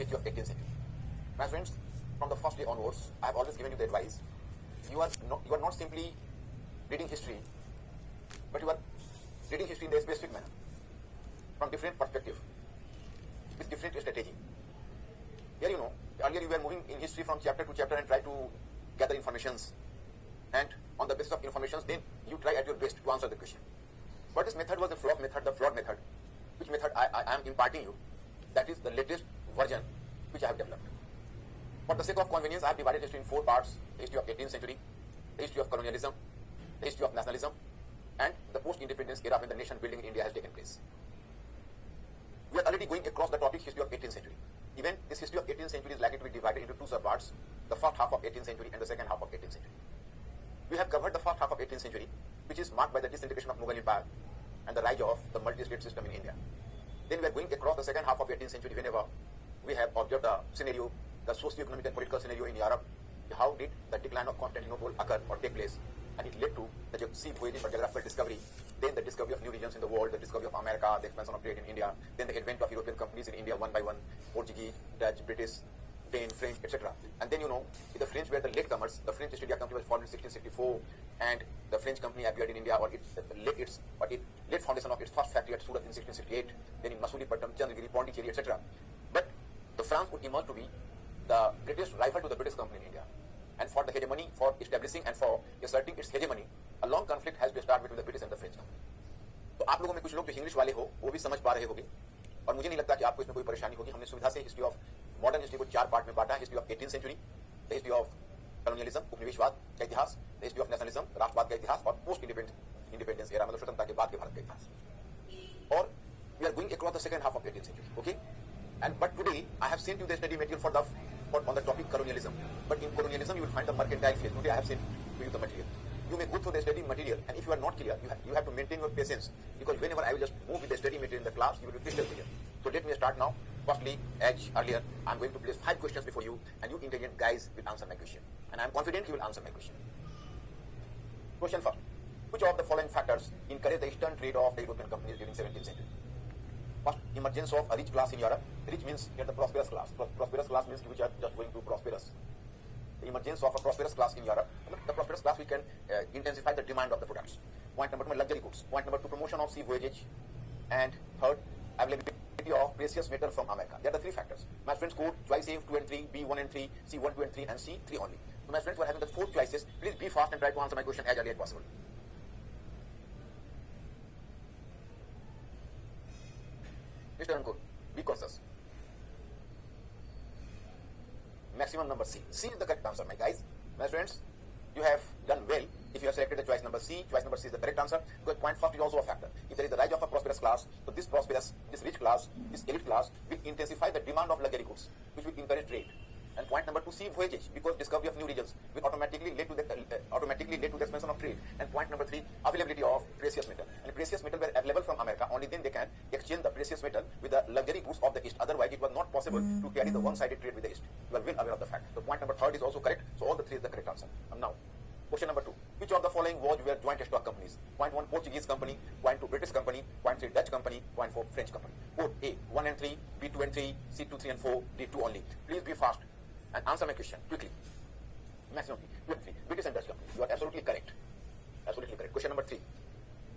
history of 18th century. My friends, from the first day onwards, I have always given you the advice. You are not simply reading history, but you are reading history in a specific manner, from different perspective, with different strategy. Here earlier you were moving in history from chapter to chapter and try to gather informations, and on the basis of informations, then you try at your best to answer the question. But this method was the flawed method, which method I am imparting you. That is the latest version which I have developed. For the sake of convenience, I have divided history in 4 parts: the history of 18th century, the history of colonialism, the history of nationalism, and the post-independence era when the nation building in India has taken place. We are already going across the topic history of 18th century. Even this history of 18th century is likely to be divided into 2 subparts: the first half of 18th century and the second half of 18th century. We have covered the first half of 18th century, which is marked by the disintegration of Mughal Empire and the rise of the multi-state system in India. Then we are going across the second half of 18th century whenever we have observed the scenario, the socio-economic and political scenario in Europe. How did the decline of Constantinople occur or take place? And it led to the sea voyage for geographical discovery, then the discovery of new regions in the world, the discovery of America, the expansion of trade in India, then the advent of European companies in India one by one: Portuguese, Dutch, British, Dane, French, etc. And then the French were the latecomers. The French East India Company was formed in 1664, and the French company appeared in India, or it laid foundation of its first factory at Surat in 1668, then in Masulipatam, Chandragiri, Pondicherry, etc. But the France would emerge to be the greatest rival to the British company in India. And for the hegemony, for establishing and for asserting its hegemony, a long conflict has to start between the British and the French company. तो आप लोगों में कुछ लोग जो English वाले हो वो भी समझ पा रहे होंगे, और मुझे नहीं लगता कि आपको इसमें कोई परेशानी होगी. हमने सुविधा से हिस्ट्री ऑफ मॉडर्न हिस्ट्री को 4 पार्ट में बांटा: history of 18th century, the history of colonialism, उपनिवेशवाद का इतिहास, द हिस्ट्री ऑफ नेशनलिज्म, राष्ट्रवाद का इतिहास, और पोस्ट इंडिपेंडेंस एरा, मतलब स्वतंत्रता के बाद के भारत का इतिहास. और we are going across the second half of 18th century. Okay, and but today I have sent you the study material on the topic colonialism. But in colonialism you will find the mercantile phase. Today I have sent to you the material. You may go through the study material, and if you are not clear, you have to maintain your patience, because whenever I will just move with the study material in the class, you will be crystal clear. So let me start now. Firstly, as earlier, I am going to place 5 questions before you, and you intelligent guys will answer my question, and I am confident you will answer my question. Question first: which of the following factors encouraged the eastern trade of the European companies during 17th century? First, emergence of a rich class in Europe. Rich means here the prosperous class. Prosperous class means which are just going to prosperous. The emergence of a prosperous class in Europe. The prosperous class, we can intensify the demand of the products. Point number 2, luxury goods. Point number 2, promotion of sea voyage. And third, availability of precious metal from America. There are the 3 factors. My friends, code choice A 2 and 3, B 1 and 3, C 1, 2 and 3, and C 3 only. So my friends who are having the 4 choices, please be fast and try to answer my question as early as possible. Mr. Ankur, be conscious. Maximum number C. C is the correct answer, my guys. My friends, you have done well if you have selected the choice number C. Choice number C is the correct answer, because point first is also a factor. If there is the rise of a prosperous class, so this rich class, this elite class will intensify the demand of luxury goods, which will encourage trade. And point number 2, sea voyages, because discovery of new regions will automatically lead to the expansion of trade. And point number 3, availability of precious metal. And precious metal were available from America. Only then they can exchange the precious metal with the luxury goods of the East. Otherwise, it was not possible to carry the one-sided trade with the East. You are well aware of the fact. So point number 3 is also correct. So all the 3 is the correct answer. Now, question number 2. Which of the following were joint stock companies? Point 1, Portuguese company. Point 2, British company. Point 3, Dutch company. Point 4, French company. Code A 1 and 3, B 2 and 3, C 2, 3 and 4, D 2 only. Please be fast and answer my question quickly. Maximum 2 and 3. British and Dutch company. You are absolutely correct. Absolutely correct. Question number 3.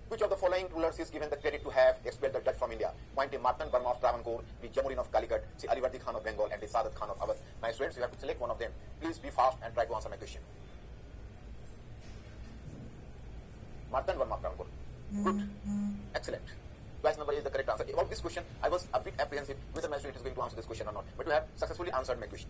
Which of the following rulers is given the credit to have expelled the Dutch from India? Point A, Martin Burma of Travancore, B, Jamurin of Calicut, C, Alivardi Khan of Bengal, and D, Sadat Khan of Awadh. My students, you have to select one of them. Please be fast and try to answer my question. Martin Burma of Travancore. Good. Excellent. Choice number is the correct answer. About this question, I was a bit apprehensive whether my student is going to answer this question or not, but you have successfully answered my question.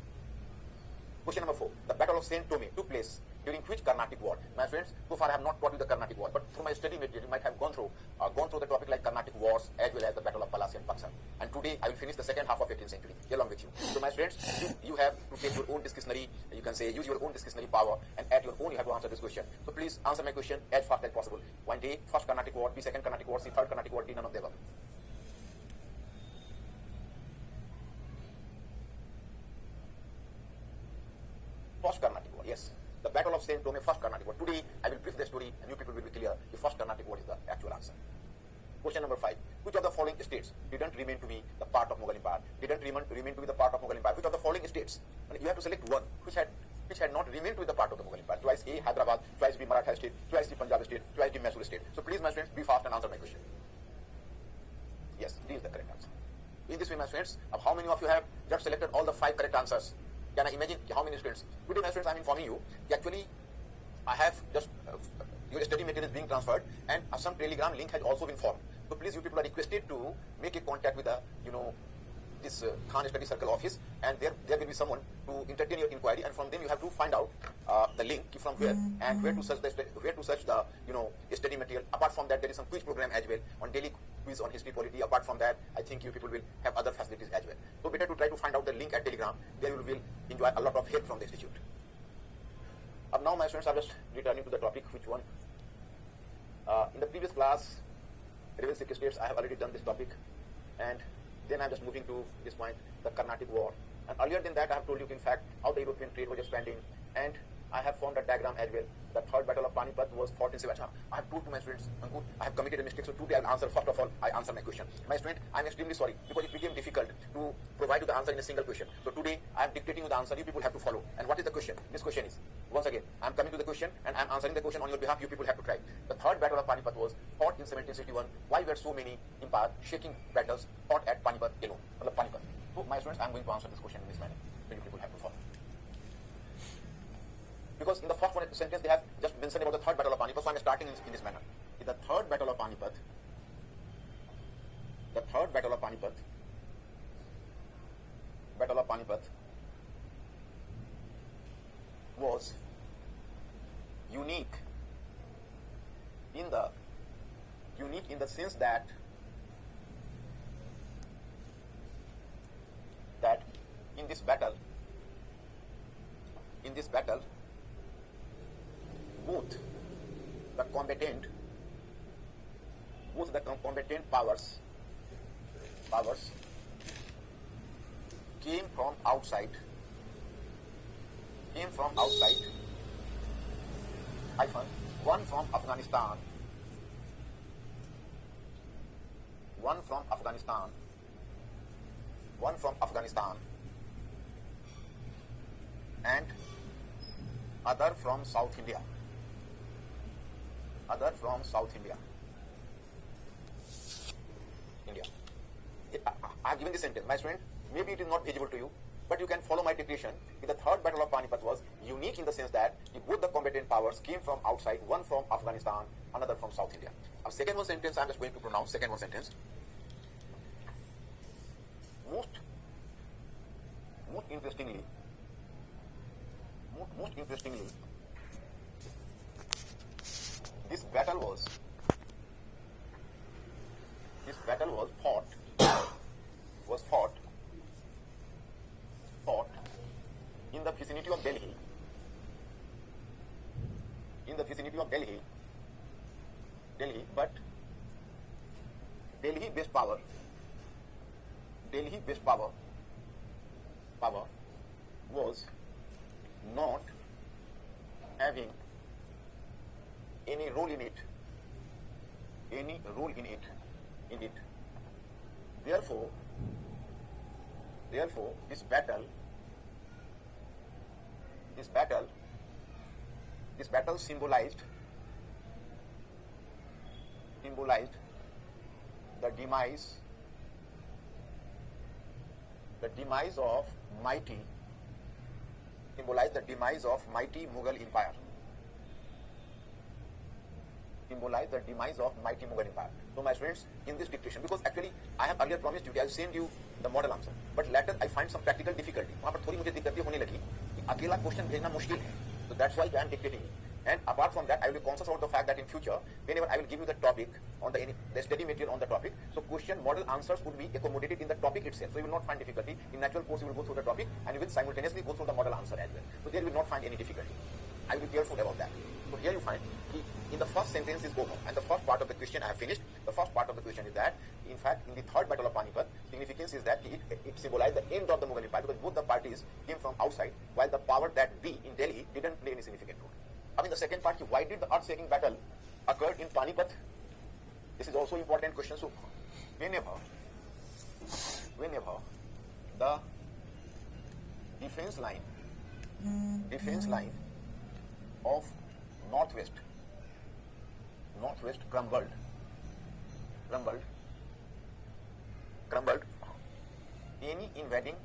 Question number 4. The Battle of Saint Tome took place during which Carnatic War? My friends, so far I have not taught you the Carnatic War, but through my study material, you might have gone through the topic like Carnatic Wars as well as the Battle of Palasi and Paksa. And today I will finish the second half of 18th century along with you. So my friends, you have to take your own discretionary, you can say use your own discretionary power, and at your own you have to answer this question. So please answer my question as fast as possible. Point A, first Carnatic War, B, second Carnatic War, C, third Carnatic War, D, none of the above. First Carnatic War, yes. The Battle of Saint Tome, first Carnatic War. Today, I will brief the story and you people will be clear. The first Carnatic War is the actual answer. Question number 5. Which of the following states didn't remain to be the part of Mughal Empire? Didn't remain to be the part of Mughal Empire. Which of the following states? And you have to select one which had not remained to be the part of the Mughal Empire. Choice A, Hyderabad. Choice B, Maratha state. Choice C, Punjab state. Choice D, Mysore state. So please, my friends, be fast and answer my question. Yes, D is the correct answer. In this way, my friends, how many of you have just selected all the 5 correct answers? Can I imagine how many students? Today, my friends, I am informing you, actually, I have just your study material is being transferred, and some Telegram link has also been formed. So please, you people are requested to make a contact with the, this Khan Study Circle office, and there will be someone to entertain your inquiry, and from them you have to find out the link from where and where to search the study material. Apart from that, there is some quiz program as well on daily quiz on history, polity. Apart from that, I think you people will have other facilities as well. So better to try to find out the link at Telegram. There you will enjoy a lot of help from the institute. Now, my students, are just returning to the topic. Which one? In the previous class, Rebel Sikh states, I have already done this topic, and then I'm just moving to this point, the Carnatic War. And earlier than that, I have told you, in fact, how the European trade was expanding, and I have formed a diagram as well. The third battle of Panipat was fought in Sivacha. I have told to my students, Ankur, I have committed a mistake, so today I will answer. First of all, I answer my question. My student, I am extremely sorry because it became difficult to provide you the answer in a single question. So today, I am dictating you the answer. You people have to follow. And what is the question? This question is, once again, I am coming to the question and I am answering the question on your behalf. You people have to try. The third battle of Panipat was fought in 1761. Why were so many empire shaking battles fought at Panipat alone? Panipat. So my students, I am going to answer this question in this manner. So you people have to follow. Because in the first one sentence they have just mentioned about the third battle of Panipat, so I am starting in this manner. In the third battle of Panipat, was unique in the sense that in this battle both the combatant powers came from outside, one from Afghanistan, and other from South India. I have given this sentence. My student, maybe it is not visible to you, but you can follow my dictation. In the third battle of Panipat was unique in the sense that both the combatant powers came from outside, one from Afghanistan, another from South India. Second one sentence, I am just going to pronounce. Second one sentence. Most interestingly, this battle was fought in the vicinity of Delhi. But Delhi-based power was not having any role in it. Therefore, this battle symbolized the demise of mighty Mughal Empire. So my students, in this dictation, because actually I have earlier promised you, I will send you the model answer, but later I find some practical difficulty. वहाँ पर थोड़ी मुझे दिक्कतें होने लगी कि अकेला question भेजना मुश्किल है. So that's why I am dictating it. And apart from that, I will be conscious about the fact that in future, whenever I will give you the topic on the study material on the topic, so question model answers would be accommodated in the topic itself. So you will not find difficulty. In natural course, you will go through the topic and you will simultaneously go through the model answer as well. So there you will not find any difficulty. I will be careful about that. So here you find, in the first sentence is over, and the first part of the question I have finished. The first part of the question is that, in fact, in the third battle of Panipat, significance is that it symbolized the end of the Mughal Empire because both the parties came from outside, while the power that be in Delhi didn't play any significant role. I mean, the second part, why did the earth-shaking battle occurred in Panipat? This is also important question. So, whenever the defense line of northwest crumbled any invading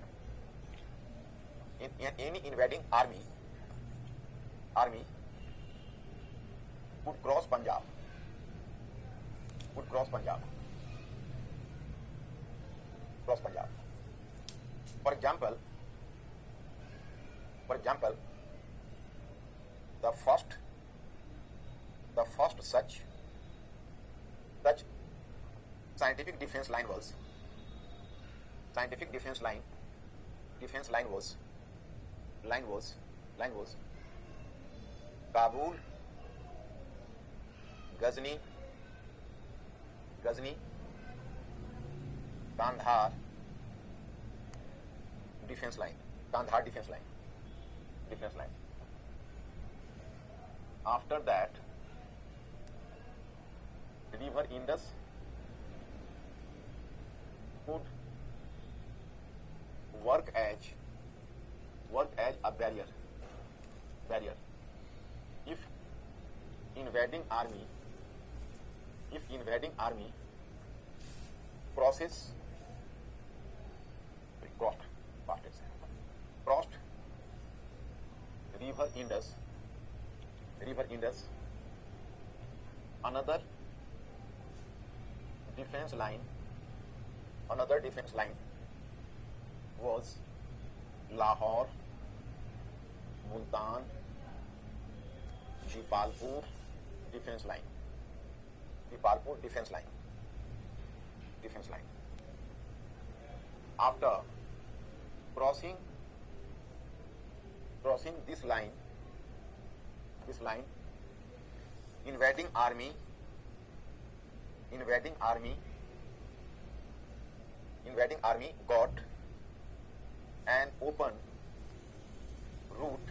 army would cross Punjab. For example, the first such scientific defense line was Kabul, Ghazni, Kandahar defense line. After that, river Indus would work as a barrier. If invading army crossed river Indus, another defense line was Lahore, Multan, Jipalpur defense line. After crossing this line, invading army got an open route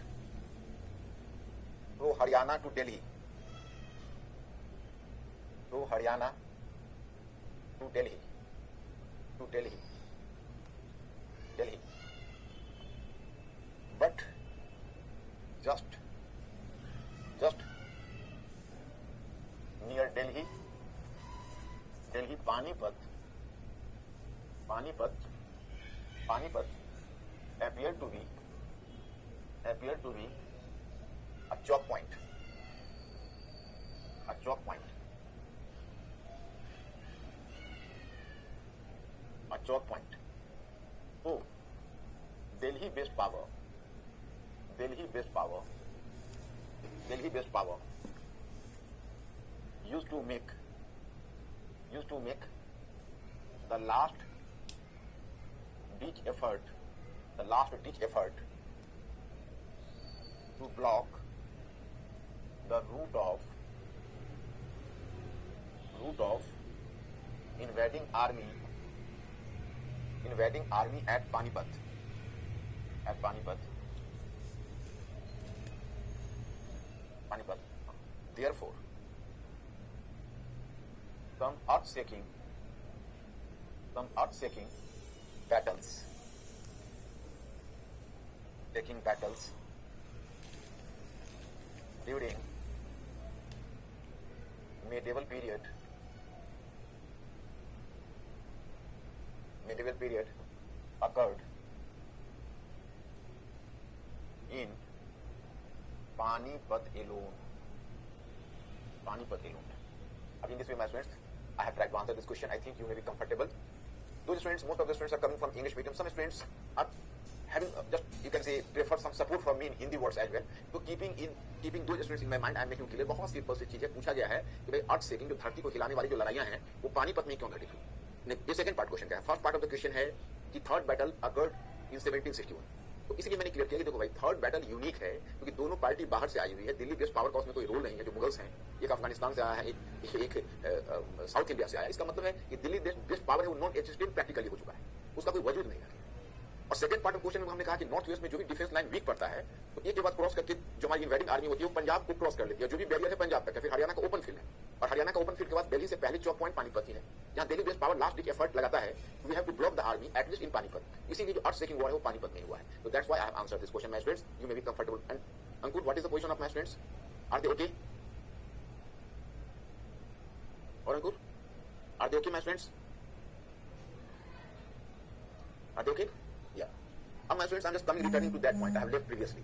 through Haryana to Delhi. But just near Delhi, Panipat appeared to be a choke point. So Delhi-based power used to make the last ditch effort to block the route of invading army at Panipat. Therefore, some earth-shaking battles during medieval period occurred in Panipat alone. In this way, my students, I have tried to answer this question. I think you may be comfortable. Those students, most of the students are coming from English medium. Some students are having just, you can say, prefer some support from me in Hindi words as well. So keeping those students in my mind, I am making clear. बहुत simple सी चीजें पूछा गया है कि भाई अर्थ सेकिंग जो धरती को हिलाने वाली जो लड़ाइयां हैं वो पानीपत में क्यों घटी थी. ये सेकंड पार्ट क्वेश्चन का है. First part of the question है कि थर्ड बैटल अकर्ड इन 1761. तो इसलिए मैंने क्लियर किया कि देखो भाई थर्ड बैटल यूनिक है क्योंकि दोनों पार्टी बाहर से आई हुई है. दिल्ली बेस्ड पावर का उसमें कोई रोल नहीं है. जो मुगल्स हैं एक अफगानिस्तान से आया है, एक साउथ इंडिया से आया है. इसका मतलब है कि दिल्ली बेस्ड पावर है वो नॉन एग्जिस्टेंट प्रैक्टिकली हो चुका है, उसका कोई वजूद नहीं है. और सेकंड पार्ट ऑफ क्वेश्चन में हमने कहा कि नॉर्थ वेस्ट में जो भी डिफेंस लाइन वीक पड़ता है तो एक के बाद क्रॉस करके जो हमारी इन्वेडिंग आर्मी होती है वो पंजाब को क्रॉस कर लेती है, जो भी बैरियर है पंजाब तक है, फिर हरियाणा का ओपन फील्ड है, और हरियाणा का ओपन फील्ड के बाद दिल्ली से पहली चौक पॉइंट पानीपत ही है, जहां Delhi based power last ditch effort लगाता है, we have to block the army at least in Panipat. इसीलिए जो अर्थ शेकिंग वॉर है वो पानीपत में हुआ है। तो that's why I have answered this question my students, you may be comfortable. And Ankur, what is the position of my students? Are they okay? और Ankur, are they okay my students? Are they okay? Yeah. My students, I'm just returning to that point I have left previously.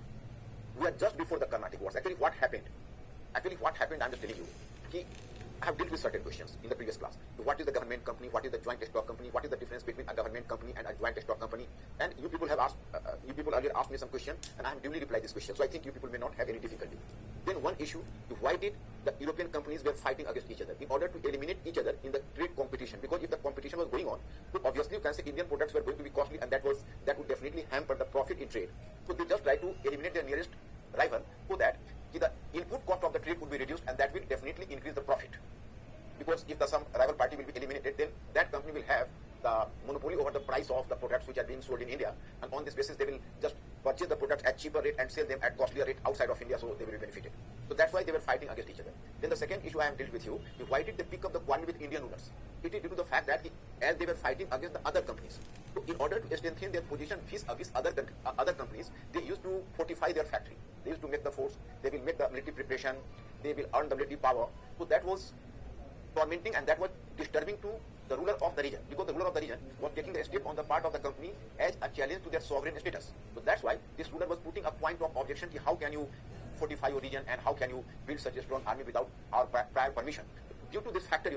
We are just before the Carnatic Wars. Actually, what happened? I'm just telling you. I have dealt with certain questions in the previous class. What is the government company? What is the joint stock company? What is the difference between a government company and a joint stock company? And you people have asked, you people earlier asked me some question, and I have duly replied this question. So I think you people may not have any difficulty. Then one issue: why did the European companies were fighting against each other in order to eliminate each other in the trade competition? Because if the competition was going on, so obviously you can say Indian products were going to be costly, and that would definitely hamper the profit in trade. So they just try to eliminate their nearest rival so that the input cost of the trade would be reduced, and that will definitely increase the profit. Because if some rival party will be eliminated, then that company will have the monopoly over the price of the products which are being sold in India, and on this basis they will just purchase the products at cheaper rate and sell them at costlier rate outside of India, so they will be benefited. So that's why they were fighting against each other. Then the second issue I have dealt with you is why did they pick up the quarrel with Indian rulers? It is due to the fact that as they were fighting against the other companies, so in order to strengthen their position vis-a-vis other companies, they used to fortify their factory. They used to make the force. They will make the military preparation. They will earn the military power. So that was tormenting, and that was disturbing to the ruler of the region, because the ruler of the region was taking the step on the part of the company as a challenge to their sovereign status. So that's why this ruler was putting a point of objection: how can you fortify your region and how can you build such a strong army without our prior permission? Due to this factor,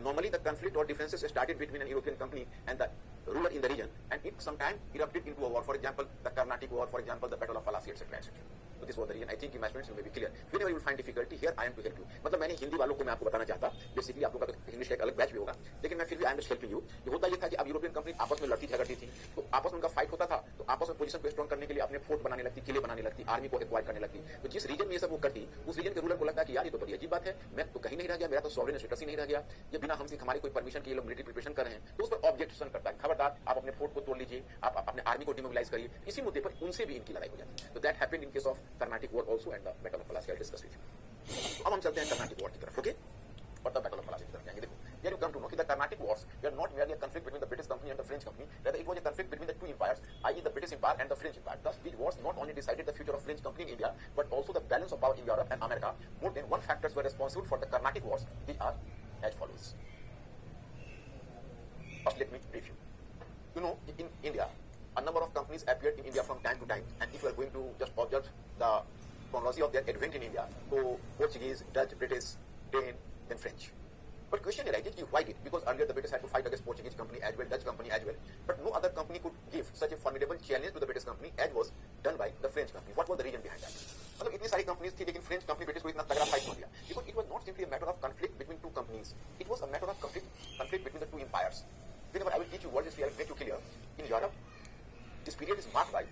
normally the conflict or differences started between an European company and the ruler in the region, and it sometimes erupted into a war. For example, the Carnatic War, for example, the Battle of Plassey, etc., etc. So this was the reason. I think my students will be clear. Whenever you will find difficulty, here I am to help you. मतलब मैंने हिंदी वालों को मैं आपको बताना चाहता, basically आप लोगों का इंग्लिश का एक अलग बैच भी होगा, लेकिन मैं फिर भी I am just helping you. ये होता ये था कि अब यूरोपियन कंपनी आपस में लड़ती झगड़ती थी, तो आपस में उनका फाइट होता था, तो आपस में पोजीशन को स्ट्रॉन्ग करने के लिए अपने फोर्ट बनाने लगती, किले बनाने लगती, आर्मी को एक्वायर करने लगती। तो जिस रीजन में ये सब वो करती, उस रीजन के रूलर को लगता कि यार ये तो बड़ी अजीब बात है, मैं तो कहीं नहीं रह गया, मेरा तो सॉवरेन स्टेटस ही नहीं रह गया, ये बिना हमसे हमारी कोई परमिशन के ये लोग मिलिट्री प्रिपरेशन कर रहे हैं, तो उस पर ऑब्जेक्शन करता है, खबरदार आप अपने फोर्ट को तोड़ लीजिए, आप अपने आर्मी को डिमोबिलाइज करिए। इसी मुद्दे पर उनसे भी इनकी लड़ाई हो जाती है। तो that happened in case of Carnatic war also and the battle of Plassey. I discuss with you. अब हम चलते हैं कर्नाटिक वॉर की तरफ, ओके, और द बैटल ऑफ प्लासी की तरफ जाएंगे। देखो, here you come to know that the Carnatic Wars were not merely a conflict between the British company and the French company, rather it was a conflict between the two empires, i.e. the British Empire and the French Empire. Thus, these wars not only decided the future of French company in India, but also the balance of power in Europe and America. More than one factors were responsible for the Carnatic Wars, which are as follows. First, let me brief you. In India, a number of companies appeared in India from time to time, and if you are going to just observe the chronology of their advent in India, so Portuguese, Dutch, British, Dane, then French. But question arises, why did? Because earlier the British had to fight against Portuguese company as well, Dutch company as well. But no other company could give such a formidable challenge to the British company as was done by the French company. What was the reason behind that? मतलब इतनी सारी companies थी, लेकिन French company British को इतना तगड़ा fight हो गया, because it was not simply a matter of conflict between two companies. It was a matter of conflict between the two empires. Whenever I will teach you world history, I will make you clear. In Europe, this period is marked by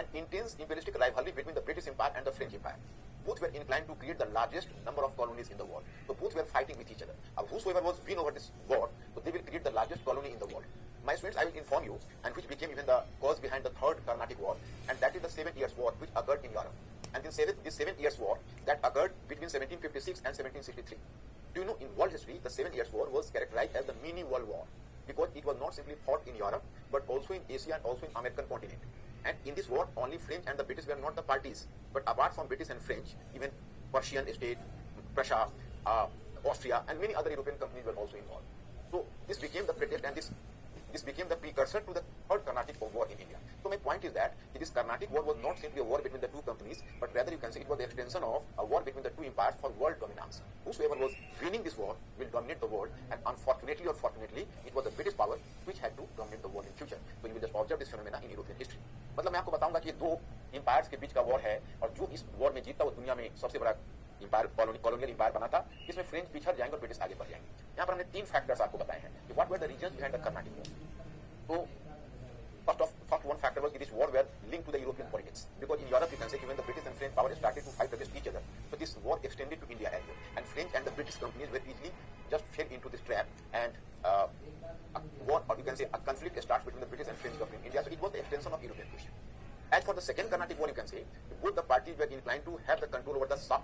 an intense imperialistic rivalry between the British Empire and the French Empire. Both were inclined to create the largest number of colonies in the world. So both were fighting with each other. Whosoever was win over this war, so they will create the largest colony in the world. My students, I will inform you, and which became even the cause behind the Third Carnatic War, and that is the 7 Years' War which occurred in Europe. And this 7 Years' War that occurred between 1756 and 1763. Do you know, in world history, the 7 Years' War was characterized as the mini World War, because it was not simply fought in Europe, but also in Asia and also in American continent. And in this war, only French and the British were not the parties, but apart from British and French, even Persian state, Prussia, Austria, and many other European companies were also involved. So this became the pretext, and this became the precursor to the Third Carnatic War in India. So my point is that this Carnatic War was not simply a war between the two companies, but rather you can say it was the extension of a war between the two empires for world dominance. Whosoever was winning this war will dominate the world, and unfortunately or fortunately, it was the British power which had to dominate the world in future. So you will just observe this phenomena in European history. मतलब मैं आपको बताऊंगा कि दो empires के बीच का war है, और जो इस वॉर में जीता वो दुनिया में सबसे बड़ा एम्पायर, कॉलोनियल एम्पायर बना था। इसमें फ्रेंच पिछड़ जाएंगे और ब्रिटिश आगे बढ़ जाएंगे। यहाँ पर हमने 3 फैक्टर्स आपको बताए हैं कि what were the reasons behind the Carnatic war. तो first one factor was that this war were linked to the European politics, because in Europe you can say when the British and French power started to fight against each other, so this war extended to India as well, and French and the British companies were easily just fell into this trap, and war, or you can say a conflict starts between the British and French government in India. So it was the extension of European question. As for the second Carnatic War, you can say both the parties were inclined to have the control over the south.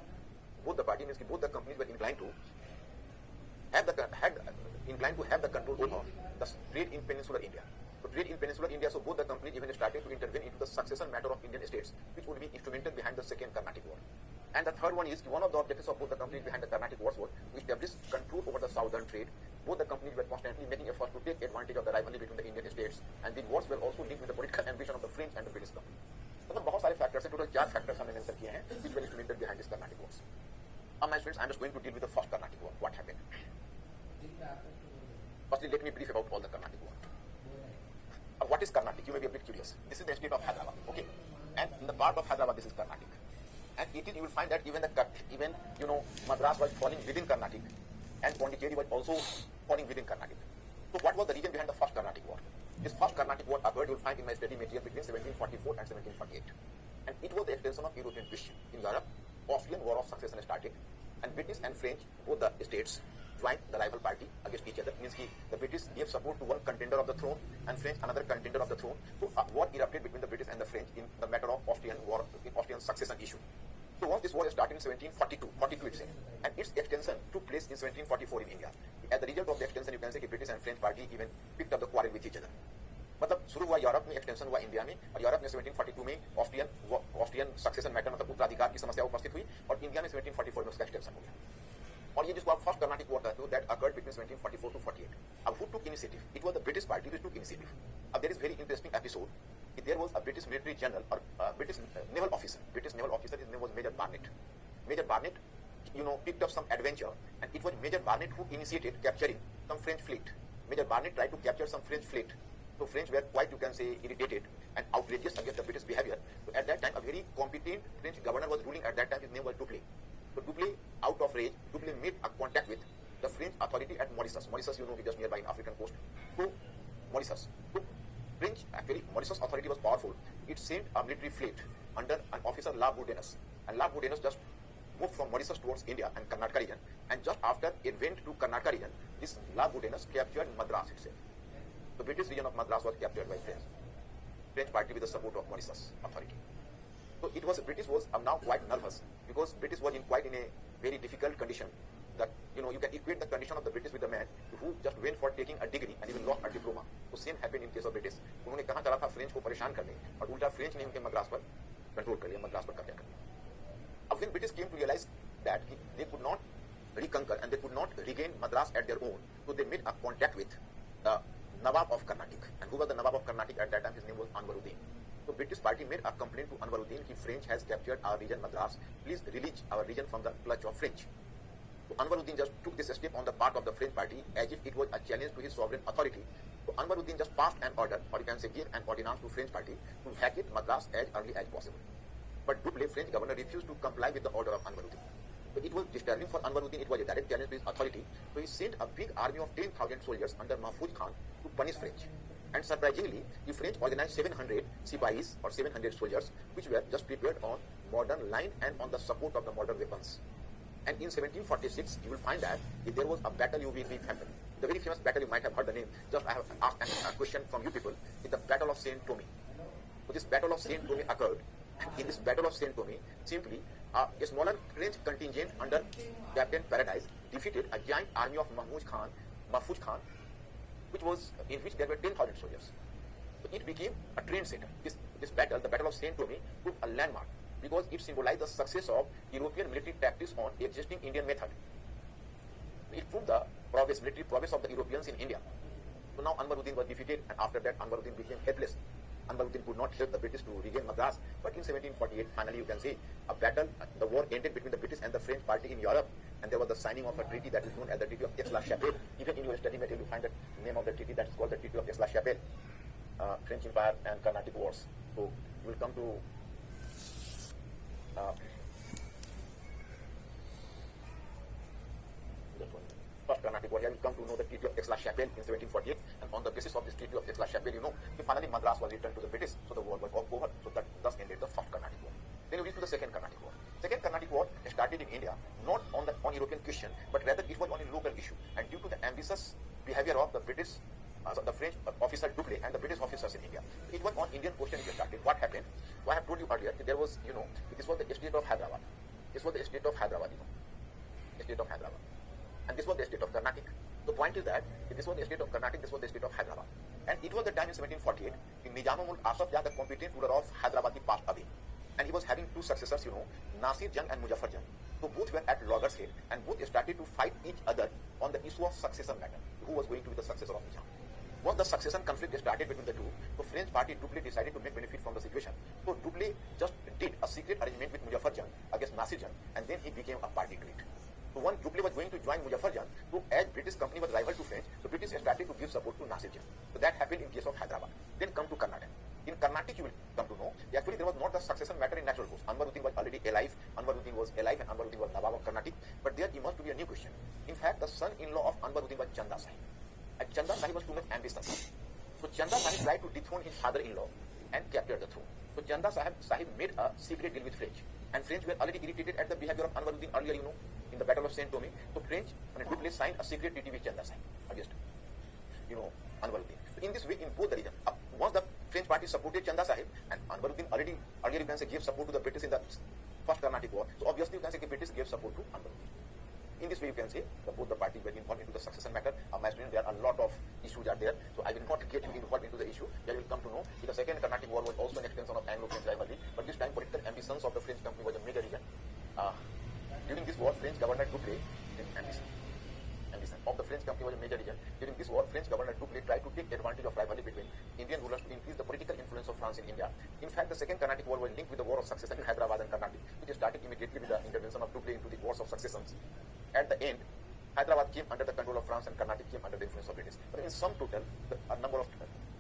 Both the parties, means both the companies were inclined to have the control over the trade in peninsular India. So trade in peninsular India, so both the companies even started to intervene into the succession matter of Indian states, which would be instrumental behind the second Carnatic War. And the third one is one of the objectives of both the companies behind the Carnatic Wars was to establish control over the southern trade. Both the companies were constantly making efforts to take advantage of the rivalry between the Indian states, and the wars were also linked with the political ambition of the French and the British company. मतलब बहुत सारे factors हैं, total 4 factors हमने mention किए हैं which were instrumental behind this Carnatic Wars. Now my friends, I am just going to deal with the first Carnatic War. What happened? Firstly, let me brief about all the Carnatic War. What is Carnatic? You may be a bit curious. This is the state of Hyderabad, okay? And in the part of Hyderabad, this is Carnatic. And it is, you will find that even Madras was falling within Carnatic, and Pondicherry was also falling within Carnatic. So what was the reason behind the first Carnatic War? This first Carnatic War occurred, you will find in my study material, between 1744 and 1748. And it was the extension of European question. In Europe, Austrian War of Succession started, and British and French, both the states, joined the rival party against each other. Means the British gave support to one contender of the throne, and French another contender of the throne. So a war erupted between the British and the French in the matter of Austrian succession issue. So once this war started in 1742 itself, and its extension took place in 1744 in India. As the result of the extension, you can say the British and French party even picked up the quarrel with each other. मतलब शुरू हुआ Europe में, extension हुआ India में, और Europe में 1742 में Austrian succession matter मतलब उत्तराधिकार की समस्या उपस्थित हुई, और इंडिया में 1744 में उसका एक्सटेंशन हो गया. और ये जिसको आप फर्स्ट कर्नाटिक वॉर कहते हो, दैट अकर्ड बिटवीन 1744 to 48. अब who took initiative? It was the British party which took initiative. अब there is very interesting episode. There was a British military general or British naval officer. His name was Major Barnett. Major Barnett, picked up some adventure, and it was Major Barnett who initiated capturing some French fleet. Major Barnett tried to capture some French fleet. So French were quite, you can say, irritated and outrageous against the British behavior. So at that time, a very competent French governor was ruling at that time. His name was Dupleix. So Dupleix, out of rage, Dupleix made a contact with the French authority at Mauritius. Mauritius, is just nearby in African coast. So Mauritius. So French, actually, Mauritius authority was powerful. It sent a military fleet under an officer, La Bourdonnais. And La Bourdonnais just moved from Mauritius towards India and Karnataka region. And just after it went to Karnataka region, this La Bourdonnais captured Madras itself. The British region of Madras was captured by French party with the support of Mauritius authority. So British was now quite nervous, because British was quite in a very difficult condition. That you can equate the condition of the British with the man who just went for taking a degree and even lost a diploma. So same happened in case of British. उन्होंने कहाँ चला था French को परेशान करने, और उल्टा French ने उनके मद्रास पर कंट्रोल कर लिया, मद्रास पर कब्जा कर लिया. अब when British came to realize that they could not reconquer and they could not regain Madras at their own, so they made a contact with the Nawab of Carnatic. And who was the Nawab of Carnatic at that time? His name was Anwaruddin. So British party made a complaint to Anwaruddin that French has captured our region Madras. Please release our region from the clutch of French. So Anwaruddin just took this step on the part of the French party as if it was a challenge to his sovereign authority. So Anwaruddin just passed an order, or you can say gave an ordinance to French party to vacate Madras as early as possible. But Dupleix, French governor, refused to comply with the order of Anwaruddin. So it was disturbing for Anwaruddin. It was a direct challenge to his authority. So he sent a big army of 10,000 soldiers under Mahfuz Khan to punish French. And surprisingly, the French organized 700 sipahis or 700 soldiers, which were just prepared on modern line and on the support of the modern weapons. And in 1746, you will find that there was a battle you will be familiar. The very famous battle, you might have heard the name. Just I have asked a question from you people. In the Battle of Saint Thome. So this Battle of Saint Thome occurred. In this Battle of Saint Thome, simply a smaller French contingent under Captain Paradise defeated a giant army of Mahfuz Khan, in which there were 10,000 soldiers. So it became a trendsetter. This battle, the Battle of Saint Thome, took a landmark because it symbolized the success of European military tactics on existing Indian method. It proved the military prowess of the Europeans in India. So now Anwaruddin was defeated, and after that Anwaruddin became helpless. Anwaruddin could not help the British to regain Madras. But in 1748, finally you can say the war ended between the British and the French party in Europe, and there was the signing of a treaty that is known as the Treaty of Aix-la-Chapelle. Even in your study material you find the name of the treaty, that is called the Treaty of Aix-la-Chapelle. French Empire and Carnatic Wars. So you will come to first Carnatic War. Here we come to know the Treaty of Aix-la-Chapelle in 1748, and on the basis of this Treaty of Aix-la-Chapelle, finally Madras was returned to the British, so the war was over. So that thus ended the first Carnatic War. Then we reach to the second Carnatic War. Second Carnatic War started in India, not on European question, but rather it was on a local issue. And due to the ambitious behavior of the British, the French officer Duplay and the British officers in India. It was on Indian question it started. What happened? Well, I have told you earlier, there was, this was the state of Hyderabad. This was the state of Hyderabad, the state of Hyderabad. And this was the state of Karnataka. The point is that this was the state of Karnataka, this was the state of Hyderabad. And it was the time in 1748, in Nizamul Asaf Jah, the competent ruler of Hyderabad, passed away. And he was having two successors, Nasir Jang and Muzaffar Jang. So both were at loggerheads and both started to fight each other on the issue of succession matter. Who was going to be the successor of Nizam? Once the succession conflict started between the two, the French party Duplay decided to make benefit from the situation. So Duplay just did a secret arrangement with Muzaffar Jang against Nasir Jang, and then he became a party to it. So when Duplay was going to join Muzaffar Jang, so as British company was rival to French, the British started to give support to Nasir Jang. So that happened in case of Hyderabad. Then come to Karnataka. In Karnataka, you will come to know, actually there was not the succession matter in natural course. Anwaruddin was already alive, and Anwaruddin was Nawab of Karnataka, but there emerged to be a new question. In fact, the son-in-law of Anwaruddin was Chanda Sahib. And Chanda Sahib was too much ambitious. So Chanda Sahib tried to dethrone his father-in-law and capture the throne. So Chanda Sahib made a secret deal with French. And French were already irritated at the behavior of Anwaruddin earlier, in the Battle of Saint Tomé. So French, Duplay signed a secret treaty with Chanda Sahib against, Anwaruddin. So in this way, in both the region, once the French party supported Chanda Sahib, and Anwaruddin earlier you can say gave support to the British in the first Carnatic War. So obviously you can say the British gave support to Anwaruddin. In this way, you can say that both the parties were involved into the succession matter. My student, there are a lot of issues are there, so I will not get involved into the issue. You will come to know the second Carnatic War was also an extension of Anglo-French rivalry, but this time political ambitions of the French company was a major reason. During this war, French governor Duplay, ambition of the French company was a major reason. During this war, French governor Duplay tried to take advantage of rivalry between Indian rulers to increase the political influence of France in India. In fact, the second Carnatic War was linked with the war of succession in Hyderabad and Karnataka, which started immediately with the intervention of Duplay into the wars of successions. At the end, Hyderabad came under the control of France and Karnataka came under the influence of British. But in sum total, a number of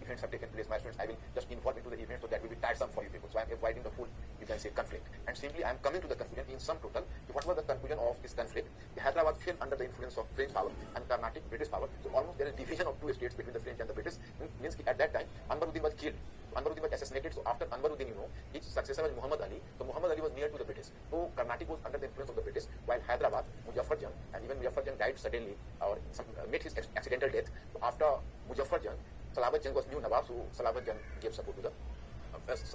events have taken place. My students, I will just involve into the events so that will be tiresome for you people. So I am avoiding the whole, you can say, conflict. And simply I am coming to the conclusion, in sum total, what was the conclusion of this conflict? The Hyderabad fell under the influence of French power and Carnatic British power. So almost there is division of two states between the French and the British. Means at that time, Anwaruddin was killed. Anwaruddin was assassinated. So after Anwaruddin, his successor was Muhammad Ali. So Muhammad Ali was near to the British. So Carnatic was under the influence of the British, while Hyderabad, Muzaffar Jang, and even Muzaffar Jang died suddenly or made his accidental death. So after Muzaffar Jang, Salabat Jang was new Nawab, so Salabat Jang gave support to the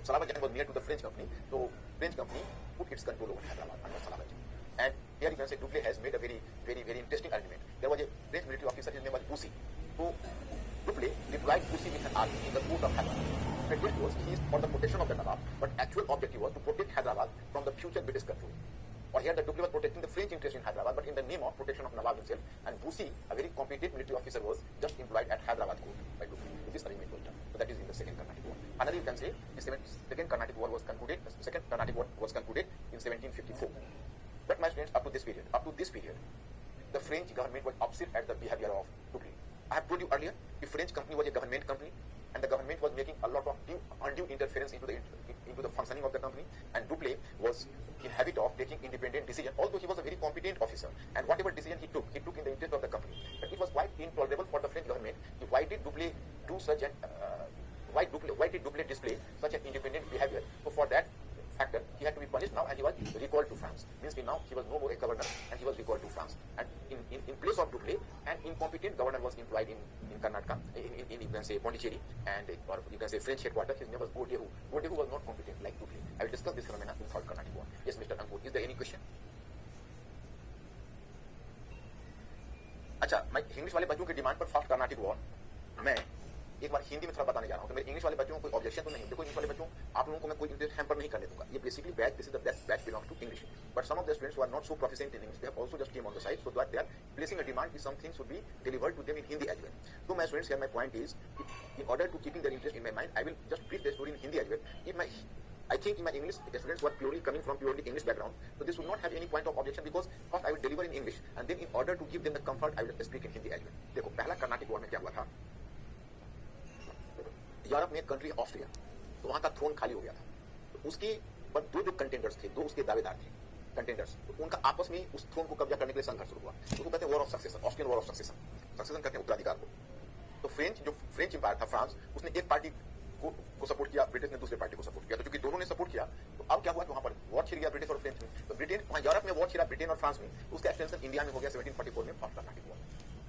Salabat Jang was near to the French company, so French company put its control over Hyderabad under Salabat Jang. And here you can say Duplay has made a very, very, very interesting argument. There was a French military officer, his name was Bussy. So Duplay deployed Bussy with an army in the port of Hyderabad. The idea was he is for the protection of the Nawab, but actual objective was to protect Hyderabad from the future British control. Or here the Duplay was protecting the French interest in Hyderabad, but in the name of protection of Nawab himself. And Bussy, a very competent military officer, was just employed at Hyderabad court by Duplay. This arrangement was done. So that is in the second Carnatic War. Finally, you can say the second Carnatic War was concluded. The second Carnatic War was concluded in 1754. But my students, up to this period, the French government was upset at the behavior of Duplay. I have told you earlier, the French company was a government company, and the government was making a lot of undue interference into the functioning of the company, and Duplay was in habit of taking independent decision, although he was a very competent officer, and whatever decision he took in the interest of the company. But it was quite intolerable for the French government. Why did Duplay do such an why did Duplay display such an independent behavior? So for that factor, he had to be punished now, and he was recalled to France. Means now he was no more a governor, and he was recalled to France. And in place of Duplay, an incompetent governor was employed in Karnataka, in you can say Pondicherry, and or you can say French headquarters. His name was Godehu. Godehu was not competent like Duplay. I will discuss this phenomenon in third Carnatic War. Yes, Mr. Ankur, is there any question? अच्छा, मैं English वाले बच्चों की demand पर first Carnatic war मैं एक बार हिंदी में थोड़ा बताने जा रहा हूँ. तो मेरे इंग्लिश वाले बच्चों को कोई ऑब्जेक्शन तो नहीं. देखो, इंग्लिश वाले बच्चों, आप लोगों को मैं कोई इंटरेस्ट हैम्पर नहीं करने दूंगा. ये basically batch, this is the batch belongs to English. But some of the students who are not so proficient in English, they have also just came on the side, so that they are placing a demand कि something should be delivered to them in Hindi as well. So my students, here my point is, in order to keeping their interest in my mind, I will just brief the story in Hindi as well. I think in my English, the students were coming from purely English background, so this would not have any point of objection because first I will deliver in English, and then in order to give them the comfort, I will speak in Hindi as well. देखो, पहला Carnatic war में क्या हुआ था? Europe में एक country Austria, तो वहां का थ्रोन खाली हो गया था. तो उसके पर दो कंटेंडर्स थे, दो उसके दावेदार थे, कंटेंडर्स. तो उनका आपस में उस थ्रोन को कब्जा करने के लिए संघर्ष शुरू हुआ. तो कहते हैं war of succession, Austrian war of succession. Succession कहते हैं उत्तराधिकार को. तो फ्रेंच एम्पायर था फ्रांस, उसने एक पार्टी को सपोर्ट किया, ब्रिटिश ने दूसरे पार्टी को सपोर्ट किया. तो चूंकि दोनों ने सपोर्ट किया, तो अब क्या हुआ कि वहां पर वॉर छिड़ गया ब्रिटिश और फ्रेंच में. तो ब्रिटेन, वहां यूरोप में वॉर छिड़ा ब्रिटेन और फ्रांस में, उसका एक्सटेंशन इंडिया में हो गया 1744 में फर्स्ट कर्नाटिक वॉर.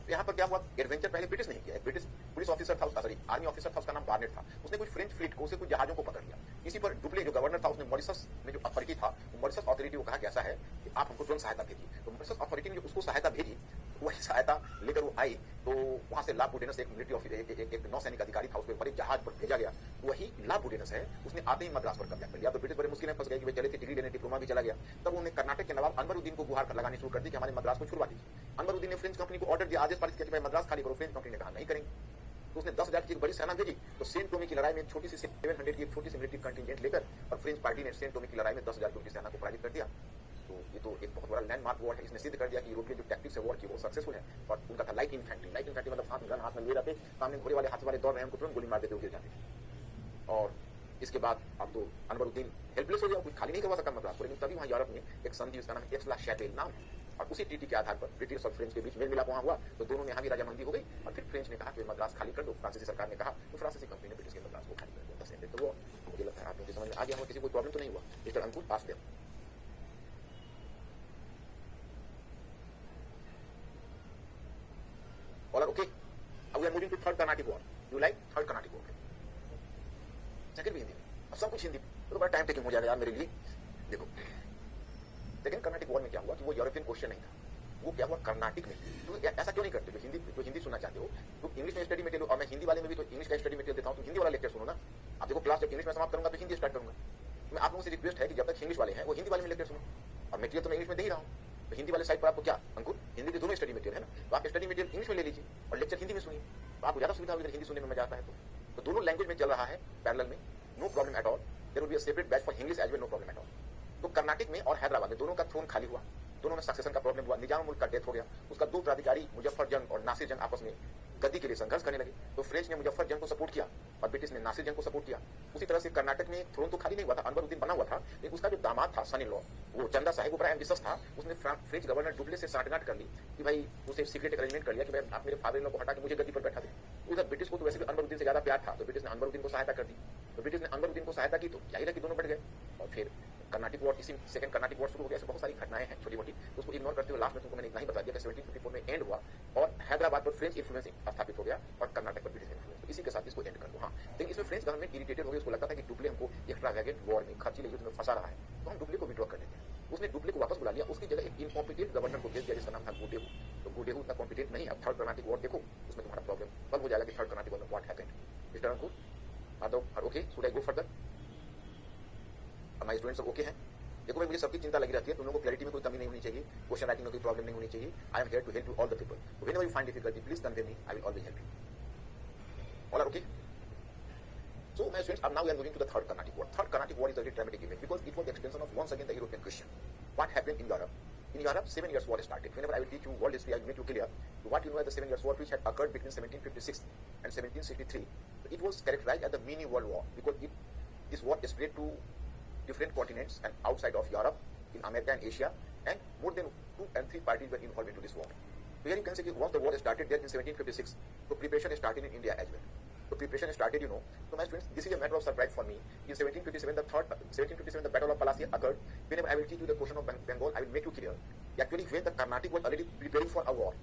तो यहाँ पर क्या हुआ, एडवेंचर पहले ब्रिटिश नहीं किया, ब्रिटिश पुलिस ऑफिसर था उसका, सॉरी आर्मी ऑफिसर था, उसका नाम बार्नेट था, उसने कुछ फ्रेंच फ्लीट को, उसे कुछ जहाजों को पकड़ लिया। इसी पर डुप्ले जो गवर्नर था, उसने मॉरिशस में जो अथॉरिटी था, मॉरिशस अथॉरिटी को कहा कि ऐसा है कि आप हमको तुरंत सहायता भेजिए। तो मॉरिशस अथॉरिटी ने उसको सहायता भेजी, वही सहायता लेकर वो आई, तो वहां से ला बुडेनस एक मिलिट्री ऑफिसर, एक नौसैनिक अधिकारी था, उसको बड़े जहाज पर भेजा गया। वही ला बुडेनस है, उसने आते ही मद्रास पर कब्जा कर लिया। तो ब्रिटिश बड़े मुश्किल में फंस गए कि वे चले थे डिग्री लेने, डिप्लोमा भी चला गया। तब उन्होंने कर्नाटक के नवाब अनवरुद्दीन को गुहार लगानी शुरू कर दी कि हमारे मद्रास को छुड़वा दीजिए। अनवरुद्दीन ने फ्रेंच कंपनी को ऑर्डर दिया, आदेश पारित किया कि भाई मद्रास खाली करो। फ्रेंच कंपनी ने कहा नहीं करेंगे। तो उसने 10,000 की एक बड़ी सेना भेजी। तो सेंट टोमी की लड़ाई में छोटी सी 700 की एक छोटी सी मिलिट्री कंटिजेंट लेकर और फ्रेंच पार्टी ने सेंट टोमी की लड़ाई में 10,000 की सेना को पराजित कर दिया। तो ये तो एक बहुत बड़ा लैंडमार्क वॉर है। इसने सिद्ध कर दिया कि यूरोपियन जो टैक्टिक्स है वॉर की वो सक्सेसफुल है। और उनका था लाइट इन्फेंट्री। लाइट इन्फेंट्री मतलब हाथ गन हाथ में ले जाते, सामने घोड़े वाले हाथ वाले दौड़ रहे हैं, उनको तुरंत गोली मार देते, गिर जाते। और इसके बाद अब तो अनवरुद्दीन हेल्पलेस हो गया, कुछ खाली नहीं करवा सका मद्रास को। लेकिन तभी वहां यूरोप में एक संधि, उसका नाम एक्सला शैपेल नाम है, और उसी टीटी के आधार पर ब्रिटिश और फ्रेंच के बीच मेल मिलाप वहां हुआ। तो दोनों में यहाँ भी राजामंदी हो गई। और फिर फ्रेंच ने कहा कि मद्रास खाली कर दो, फ्रांसीसी सरकार ने कहा, तो फ्रांसीसी कंपनी ने ब्रिटिश के मद्रास को खाली कर दिया। तो वो मुझे लगता है आप लोगों की समझ में आ गया, किसी कोई प्रॉब्लम तो नहीं हुआ। Mister Ankur pass they. All are okay. Now we are moving to third Carnatic War. You like third Carnatic War? Second भी हिंदी में, अब सब कुछ हिंदी में, तो बड़ा टाइम टेकिंग हो जाएगा यार मेरे लिए। देखो सेकंड कर्नाटिक वॉर में क्या हुआ कि वो यूरोपियन क्वेश्चन नहीं था, वो क्या हुआ कर्नाटिक में। तो ऐसा क्यों नहीं करते जो हिंदी सुनना चाहते हो तो इंग्लिश में स्टडी मटेरियल, और मैं हिंदी वाले में भी तो इंग्लिश का स्टडी मटेरियल देता हूँ, तो हिंदी वाला लेक्चर सुनो ना। आप देखो क्लास जब इंग्लिश में समाप्त करूंगा तो हिंदी स्टार्ट करूंगा। मैं आप लोगों से रिक्वेस्ट है कि जब तक इंग्लिश वाले हैं वो हिंदी वाले में लेक्चर सुनो, और मटेरियल तो मैं इंग्लिश में दे ही रहा हूँ। तो हिंदी वाले साइड पर आपको क्या अंकुर, हिंदी के दोनों स्टडी मटेरियल है ना, तो आप स्टडी मटेरियल इंग्लिश में ले लीजिए और लेक्चर हिंदी में सुनिए, तो आपको ज्यादा सुविधा होगी हिंदी सुनने में मजा आता है। तो दोनों लैंग्वेज में चल रहा है पैरेलल में, no problem at all. There will be a separate batch for English as well, no problem at all. तो कर्नाटक में और हैदराबाद में दोनों का थ्रोन खाली हुआ, दोनों में सक्सेशन का प्रॉब्लम हुआ। निजाम मुल्क का डेथ हो गया, उसका दो प्राधिकारी मुजफ्फर जंग और नासिर जंग आपस में गद्दी के लिए संघर्ष करने लगे। तो फ्रेंच ने मुजफ्फर जंग को सपोर्ट किया और ब्रिटिश ने नासिर जंग को सपोर्ट किया। उसी तरह से कर्नाटक में थ्रोन तो खाली नहीं हुआ था, अनवरुद्दीन बना हुआ था, लेकिन उसका जो दामाद था सन इन लॉ, वो चंदा साहिब, वो बड़ा एम्बिशियस था। उसने फ्रेंच गवर्नर डुप्ले से साठगांठ कर ली कि भाई उसे सीक्रेट अरेंजमेंट कर लिया कि भाई आप मेरे फादर इन लॉ को हटा के मुझे गद्दी पर बैठा दें। उधर ब्रिटिश को तो वैसे भी अनवरुद्दीन से ज्यादा प्यार था, तो ब्रिटिश ने अनवरुद्दीन को सहायता कर दी। तो ब्रिटिश ने अनवरुद्दीन को सहायता की तो क्या ही कि दोनों बढ़ गए। और फिर कर्नाटिक वॉर, इसी सेकंड कर्नाटिक वॉर शुरू हो गया। ऐसे बहुत सारी घटनाएं हैं छोटी मोटी, तो उसको इग्नोर करते हुए लास्ट में तुमको मैंने इतना ही बता दिया कि 1754 में एंड हुआ और हैदराबाद पर फ्रेंच इन्फ्लुएंस स्थापित हो गया और कर्नाटक पर ब्रिटिश इन्फ्लुएंस। तो इसी के साथ इसको एंड कर दो। हाँ, लेकिन इसमें फ्रेंच गवर्नमेंट इरिटेटेड हो गई, उसको लगता था कि डुप्ले हमको एक्स्ट्रावेगेंट वॉर में, खर्चीले युद्ध में फंसा रहा है, तो हम डुप्ले को विड्रॉ कर देते हैं। उसने डुप्ले को वापस बुला लिया, उसकी जगह एक इनकॉम्पिटेंट गवर्नर को भेज दिया जिसका नाम था गुडेहू। तो गुडेहू उतना कॉम्पिटेंट नहीं। अब थर्ड कर्नाटिक वॉर देखो, उसमें तुम्हारा प्रॉब्लम कल हो जाएगा कि थर्ड कर्नाटिक वॉर में what happened. Mister Ankur are okay, should I go further? My students सब ओके हैं? देखो भाई, मुझे सबकी चिंता लगी रहती है, तुम लोगों को क्लैरिटी में कोई कमी नहीं होनी चाहिए, क्वेश्चन राइटिंग में कोई प्रॉब्लम नहीं होनी चाहिए। I am here to help you all the people. Whenever you find difficulty please convey me, I will always help you. All are okay? So, my students, now we are moving to the third Carnatic War. Third Carnatic War is a very dramatic event because it was the extension of once again the European question. What happened in Europe? In Europe, 7 years war started. Whenever I will teach you world history, I will make you clear what you know as the 7 years war which had occurred between 1756 and 1763. It was characterized as the mini world war because this war spread to different continents and outside of Europe, in America and Asia, and more than 2 and 3 parties were involved into this war. So here you can say that once the war started there in 1756, so preparation started in India as well. So preparation started, So my students, this is a matter of surprise for me. In 1757, the Battle of Plassey occurred. Whenever I will teach you the question of Bengal, I will make you clear. Actually, when the Carnatic was already preparing for a war,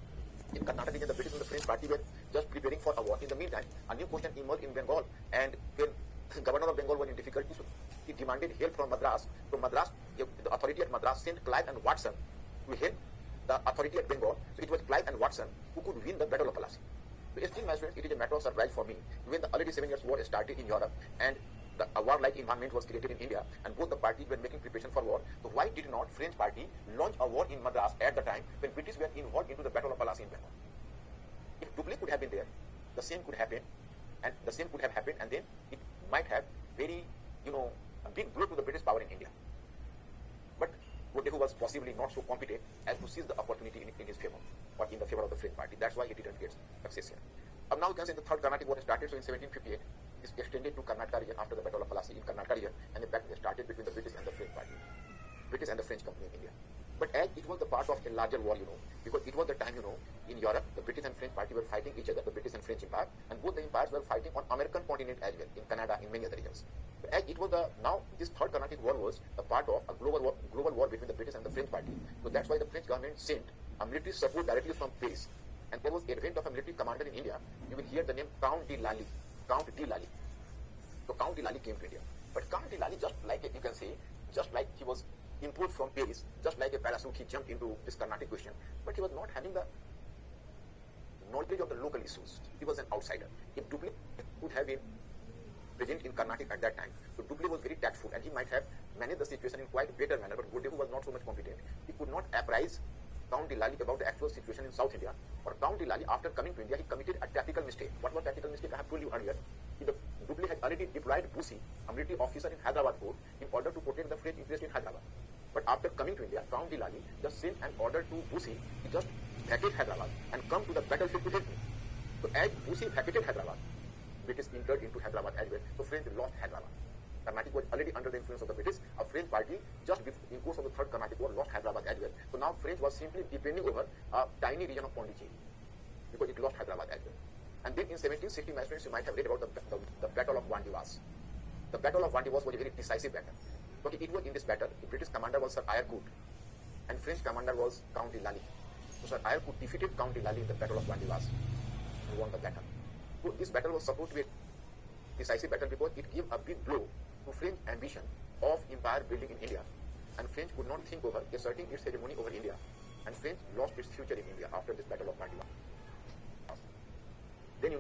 in Karnataka, the British and the French party were just preparing for a war. In the meantime, a new question emerged in Bengal, and when the governor of Bengal was in difficulty, so he demanded help from Madras. So Madras, the authority at Madras sent Clive and Watson to help the authority at Bengal. So it was Clive and Watson who could win the Battle of Plassey. So still, my students, it is a matter of surprise for me when the already 7 years war started in Europe and a war-like environment was created in India and both the parties were making preparation for war. So why did not French party launch a war in Madras at the time when British were involved into the Battle of Plassey in Bengal? If Dupleix could have been there, the same could happen, and the same could have happened, and then it might have very, a big blow to the British power in India. But Gudehu was possibly not so competent as to seize the opportunity in his favor or in the favor of the French party. That's why he didn't get success here. Now you can say the third Carnatic War started. So in 1758, this extended to Karnataka region after the Battle of Plassey in Karnataka region, and the battle started between the British and the French party, British and the French company in India. But as it was the part of a larger war, because it was the time, in Europe, the British and French party were fighting each other, the British and French empire, and both the empires were fighting on American continent as well, in Canada, in many other regions. But as it was now this third Carnatic War was a part of a global war between the British and the French party. So that's why the French government sent a military support directly from Paris and there was advent of a military commander in India, you will hear the name Count de Lally. Count de Lally. So Count de Lally came to India. But Count de Lally, just like you can say, just like he was imported from Paris, just like a parachute, he jumped into this Carnatic question, but he was not having the knowledge of the local issues. He was an outsider. If Dublin would have been present in Carnatic at that time, so Dublin was very tactful and he might have managed the situation in quite a better manner, but Godegu was not so much competent. He could not apprise Count de Lally about the actual situation in South India. Or Count de Lally, after coming to India, he committed a tactical mistake. What was tactical mistake? I have told you earlier. Dublin had already deployed Bussy, a military officer in Hyderabad port, in order to protect the French interest in Hyderabad. But after coming to India, Count de Lally just sent an order to Bussy to just vacate Hyderabad and come to the battlefield to help me. So as Bussy vacated Hyderabad, British entered into Hyderabad as well. So French lost Hyderabad. Carnatic was already under the influence of the British. A French party, just in course of the Third Carnatic War, lost Hyderabad as well. So now French was simply depending over a tiny region of Pondicherry because it lost Hyderabad as well. And then in 1760, my friends, you might have read about the Battle of Vandivas. The Battle of Vandivas was a very decisive battle. Okay, it was in this battle, the British commander was Sir Eyrecourt and French commander was Count de Lally. So Sir Eyrecourt defeated Count de Lally in the Battle of Vandivas and won the battle. So this battle was supposed to be a decisive battle because it gave a big blow to French ambition of empire building in India, and French could not think over asserting its hegemony over India, and French lost its future in India after this Battle of Vandivas. Then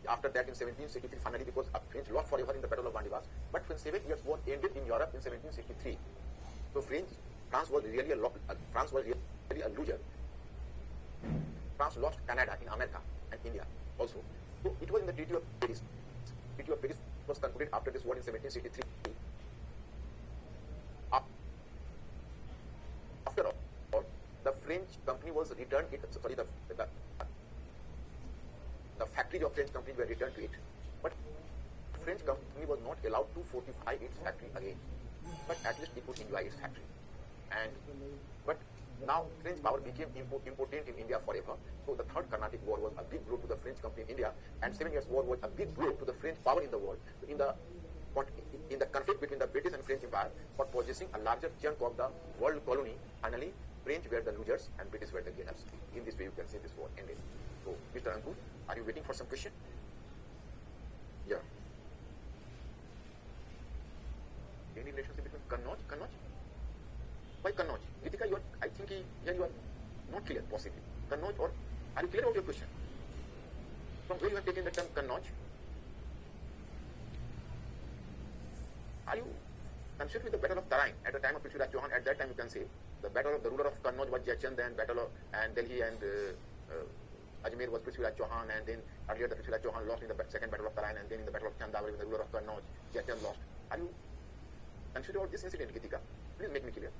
after that in 1763 finally, because French lost forever in the Battle of Vandivas, but when 7 years war ended in Europe in 1763, so France was really a loser. France lost Canada in America and India also. So it was in the Treaty of Paris. Treaty of Paris was concluded after this war in 1763. After all, the French company was returned. The factories of French company were returned to it, but French company was not allowed to fortify its factory again. But at least it could enjoy its factory. But now French power became impotent in India forever. So the Third Carnatic War was a big blow to the French company in India, and 7 Years' War was a big blow to the French power in the world. In the conflict between the British and French Empire for possessing a larger chunk of the world colony, finally French were the losers and British were the gainers. In this way, you can say this war ended. So, Mr. Ankur, are you waiting for some question? Yeah. Any relationship between Kannauj? Why Kannauj? Gitika, I think you are not clear, possibly. Kannauj, or are you clear about your question? From where you have taken the term Kannauj? Are you concerned with the Battle of Tarain at the time of Prithviraj Chauhan? At that time, you can say the battle of the ruler of Kannauj was Jayachand, and Delhi and Ajmer was Prithviraj Chauhan, and then earlier the Prithviraj Chauhan lost in the second battle of Tarain, and then in the battle of Chandavari with the ruler of Kannauj, Jayachand lost. Are you concerned about this incident, Gitika? Please make me clear.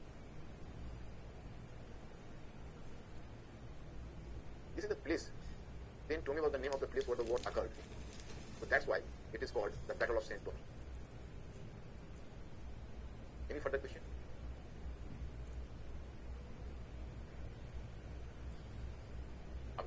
This is the place. Then told me about the name of the place where the war occurred. So that's why it is called the Battle of Saint Paul. Any further question?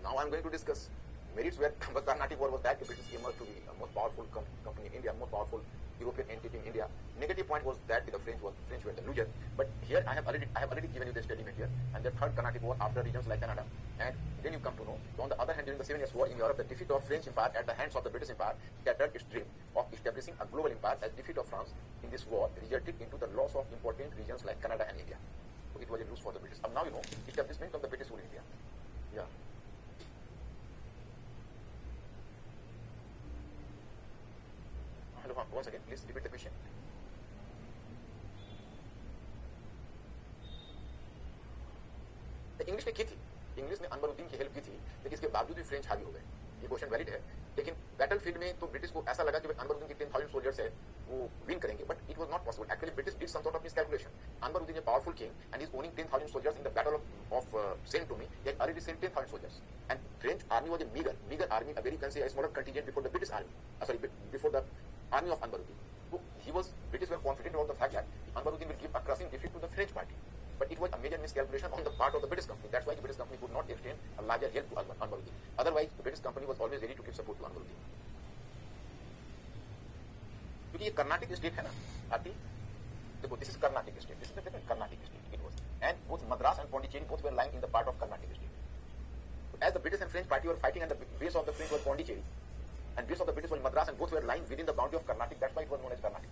Now I'm going to discuss merits where the Carnatic War was that the British emerged to be a most powerful company in India, most powerful European entity in India. Negative point was that the French were the loser. But here I have already given you the statement here, and the Third Carnatic War after regions like Canada. And then you come to know, so on the other hand, during the 7 Years' War in Europe, the defeat of French Empire at the hands of the British Empire scattered its dream of establishing a global empire, as defeat of France in this war resulted into the loss of important regions like Canada and India. So it was a loss for the British. Now establishment of the British rule in India. Yeah. Hello, once again, please repeat the question. English ने की थी, English ने अनवरुद्दीन की help की थी, लेकिन इसके बावजूद भी फ्रेंच हावी हो गए. ये क्वेश्चन वैलिड है, लेकिन बैटलफील्ड में तो ब्रिटिश को ऐसा लगा कि अनवरुद्दीन के 10,000 सोल्जर्स है वो विन करेंगे, but it was not possible. Actually British did some sort of miscalculation. Anwaruddin a powerful king and is owning 10,000 soldiers in the battle of saint Thome. He had already sent 10,000 soldiers, and French army was a meager army, a very smaller contingent before the British army. Before the army of Anwaruddin. So British were confident about the fact that Anwaruddin will give a crushing defeat to the French party. But it was a major miscalculation on the part of the British company. That's why the British company could not extend a larger help to Anwaruddin. Otherwise, the British company was always ready to give support to Anwaruddin. क्योंकि ये Carnatic state है ना आती, देखो this is Carnatic state, this is the Carnatic state. It was, and both Madras and Pondicherry both were lying in the part of Carnatic state. As the British and French party were fighting and the base of the French was Pondicherry and base of the British was Madras and both were lying within the boundary of Carnatic, that's why it was known as Carnatic.